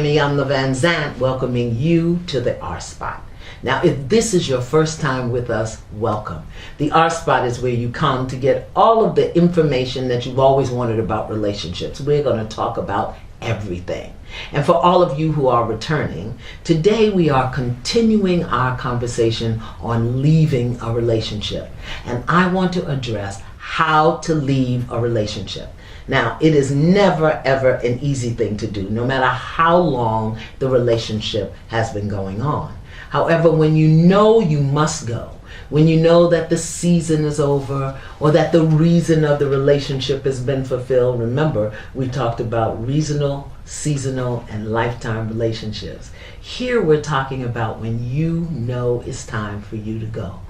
am Iyanla Vanzant, welcoming you to the R Spot. Now, if this is your first time with us, welcome. The R Spot is where you come to get all of the information that you've always wanted about relationships. We're going to talk about everything. And for all of you who are returning, today we are continuing our conversation on leaving a relationship. And I want to address how to leave a relationship. Now, it is never ever an easy thing to do, no matter how long the relationship has been going on. However, when you know you must go, when you know that the season is over or that the reason of the relationship has been fulfilled, remember we talked about reasonable, seasonal, and lifetime relationships. Here we're talking about when you know it's time for you to go.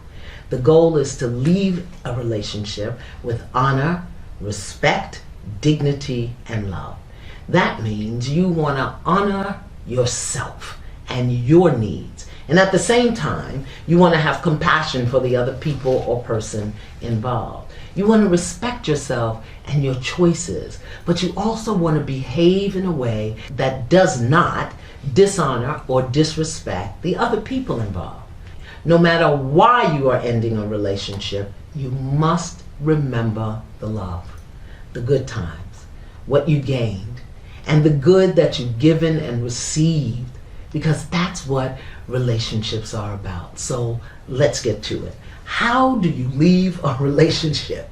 The goal is to leave a relationship with honor, respect, dignity, and love. That means you want to honor yourself and your needs. And at the same time, you want to have compassion for the other people or person involved. You want to respect yourself and your choices, but you also want to behave in a way that does not dishonor or disrespect the other people involved. No matter why you are ending a relationship, you must remember the love, the good times, what you gained, and the good that you've given and received, because that's what relationships are about. So let's get to it. How do you leave a relationship?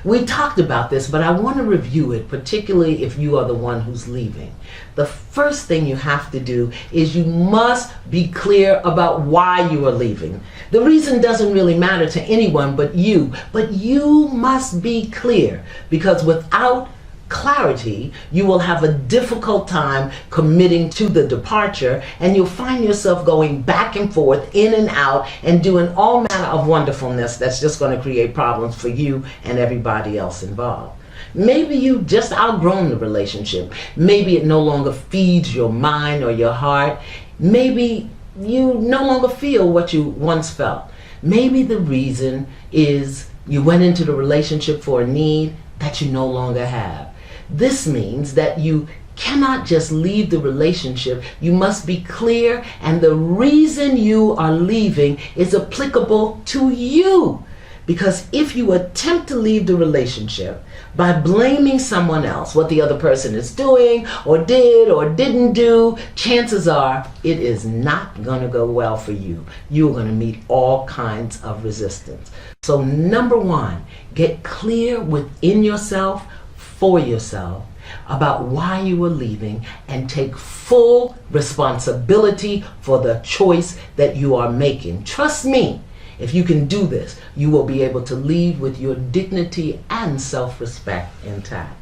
We talked about this, but I want to review it, particularly if you are the one who's leaving. The first thing you have to do is you must be clear about why you are leaving. The reason doesn't really matter to anyone but you must be clear, because without clarity, you will have a difficult time committing to the departure, and you'll find yourself going back and forth, in and out, and doing all manner of wonderfulness that's just going to create problems for you and everybody else involved. Maybe you've just outgrown the relationship. Maybe it no longer feeds your mind or your heart. Maybe you no longer feel what you once felt. Maybe the reason is you went into the relationship for a need that you no longer have. This means that you cannot just leave the relationship. You must be clear, and the reason you are leaving is applicable to you. Because if you attempt to leave the relationship by blaming someone else, what the other person is doing or did or didn't do, chances are it is not going to go well for you. You're going to meet all kinds of resistance. So number one, get clear within yourself, for yourself, about why you are leaving, and take full responsibility for the choice that you are making. Trust me, if you can do this, you will be able to leave with your dignity and self-respect intact.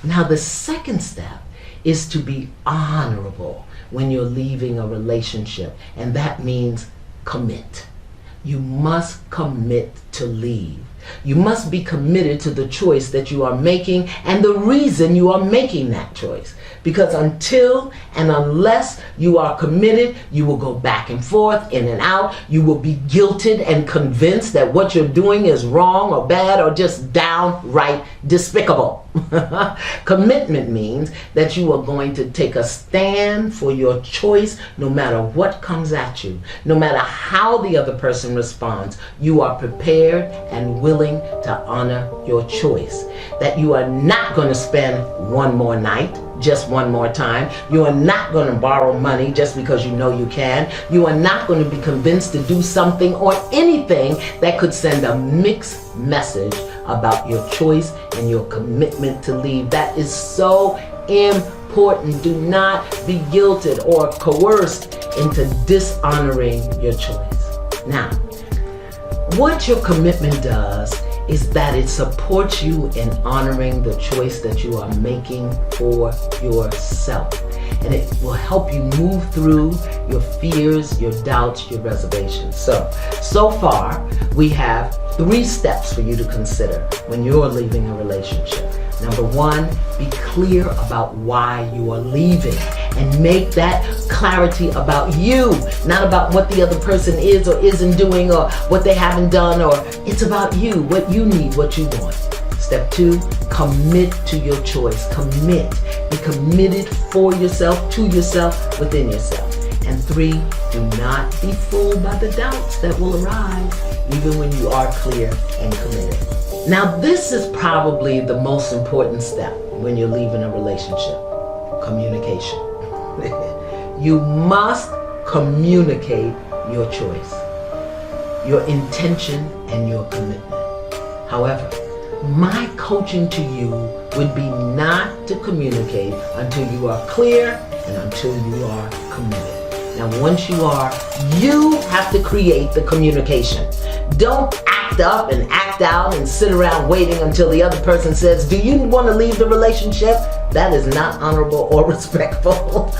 Now, the second step is to be honorable when you're leaving a relationship, and that means commit. You must commit to leave. You must be committed to the choice that you are making and the reason you are making that choice. Because until and unless you are committed, you will go back and forth, in and out. You will be guilted and convinced that what you're doing is wrong or bad or just downright despicable. Commitment means that you are going to take a stand for your choice no matter what comes at you. No matter how the other person responds, you are prepared and willing to honor your choice. That you are not going to spend one more night, just one more time. You are not going to borrow money just because you know you can. You are not going to be convinced to do something or anything that could send a mixed message about your choice and your commitment to leave. That is so important. Do not be guilted or coerced into dishonoring your choice. Now, what your commitment does is that it supports you in honoring the choice that you are making for yourself. And it will help you move through your fears, your doubts, your reservations. So far, we have 3 steps for you to consider when you're leaving a relationship. Number 1, be clear about why you are leaving, and make that clarity about you, not about what the other person is or isn't doing or what they haven't done, or it's about you, what you need, what you want. Step 2, commit to your choice. Commit. Be committed for yourself, to yourself, within yourself. And 3, do not be fooled by the doubts that will arise, even when you are clear and committed. Now, this is probably the most important step when you're leaving a relationship. Communication. You must communicate your choice, your intention, and your commitment. However, my coaching to you would be not to communicate until you are clear and until you are committed. Now, once you are, you have to create the communication. Don't act up and act out and sit around waiting until the other person says, do you want to leave the relationship? That is not honorable or respectful.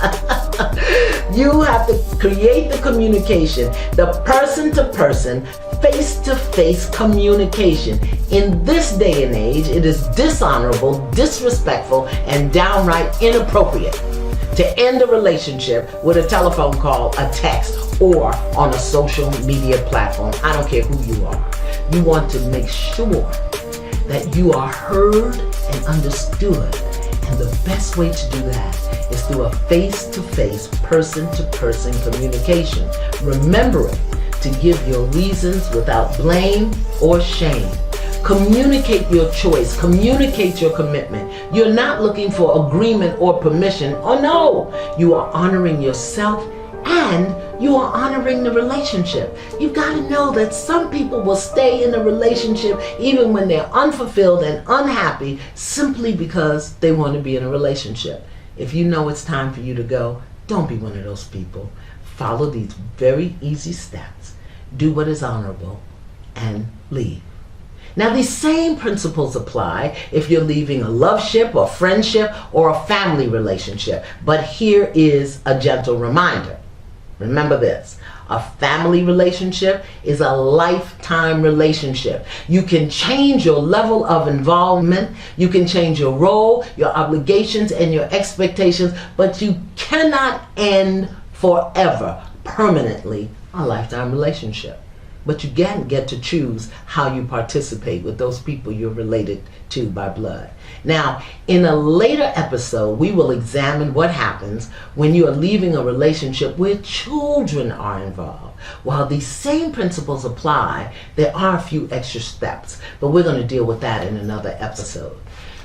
You have to create the communication, the person-to-person, face-to-face communication. In this day and age, it is dishonorable, disrespectful, and downright inappropriate to end a relationship with a telephone call, a text, or on a social media platform. I don't care who you are. You want to make sure that you are heard and understood. And the best way to do that is through a face-to-face, person-to-person communication. Remembering to give your reasons without blame or shame. Communicate your choice. Communicate your commitment. You're not looking for agreement or permission. Oh no! You are honoring yourself and you are honoring the relationship. You've got to know that some people will stay in a relationship even when they're unfulfilled and unhappy simply because they want to be in a relationship. If you know it's time for you to go, don't be one of those people. Follow these very easy steps. Do what is honorable and leave. Now, these same principles apply if you're leaving a love ship or friendship or a family relationship. But here is a gentle reminder. Remember this. A family relationship is a lifetime relationship. You can change your level of involvement. You can change your role, your obligations, and your expectations, but you cannot end forever, permanently, a lifetime relationship. But you can get to choose how you participate with those people you're related to by blood. Now, in a later episode, we will examine what happens when you are leaving a relationship where children are involved. While these same principles apply, there are a few extra steps, but we're going to deal with that in another episode.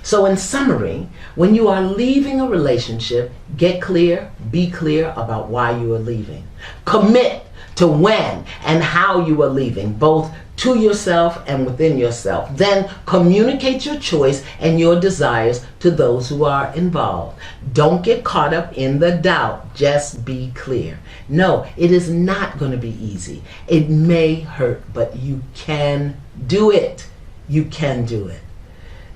So in summary, when you are leaving a relationship, get clear, be clear about why you are leaving. Commit to when and how you are leaving, both to yourself and within yourself. Then communicate your choice and your desires to those who are involved. Don't get caught up in the doubt. Just be clear. No, it is not going to be easy. It may hurt, but you can do it. You can do it.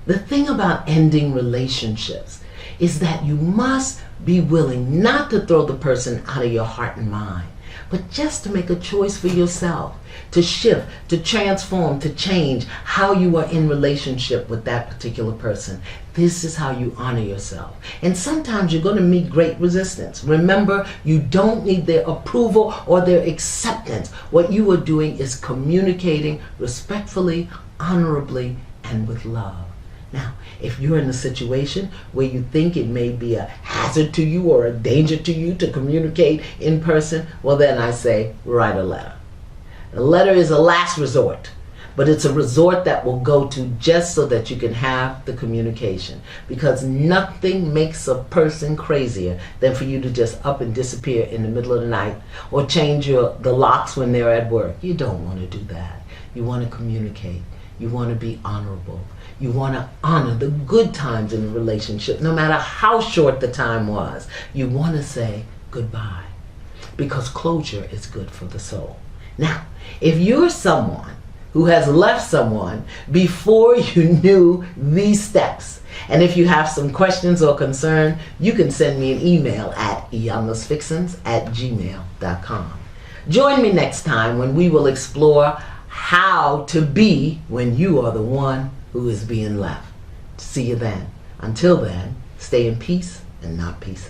The thing about ending relationships is that you must be willing not to throw the person out of your heart and mind, but just to make a choice for yourself, to shift, to transform, to change how you are in relationship with that particular person. This is how you honor yourself. And sometimes you're going to meet great resistance. Remember, you don't need their approval or their acceptance. What you are doing is communicating respectfully, honorably, and with love. Now, if you're in a situation where you think it may be a hazard to you or a danger to you to communicate in person, well then I say, write a letter. A letter is a last resort, but it's a resort that will go to just so that you can have the communication. Because nothing makes a person crazier than for you to just up and disappear in the middle of the night or change the locks when they're at work. You don't want to do that. You want to communicate. You want to be honorable. You want to honor the good times in the relationship, no matter how short the time was. You want to say goodbye, because closure is good for the soul. Now, if you're someone who has left someone before you knew these steps, and if you have some questions or concern, you can send me an email at iyanlasfixins@gmail.com. Join me next time when we will explore how to be when you are the one who is being left. See you then. Until then, stay in peace and not pieces.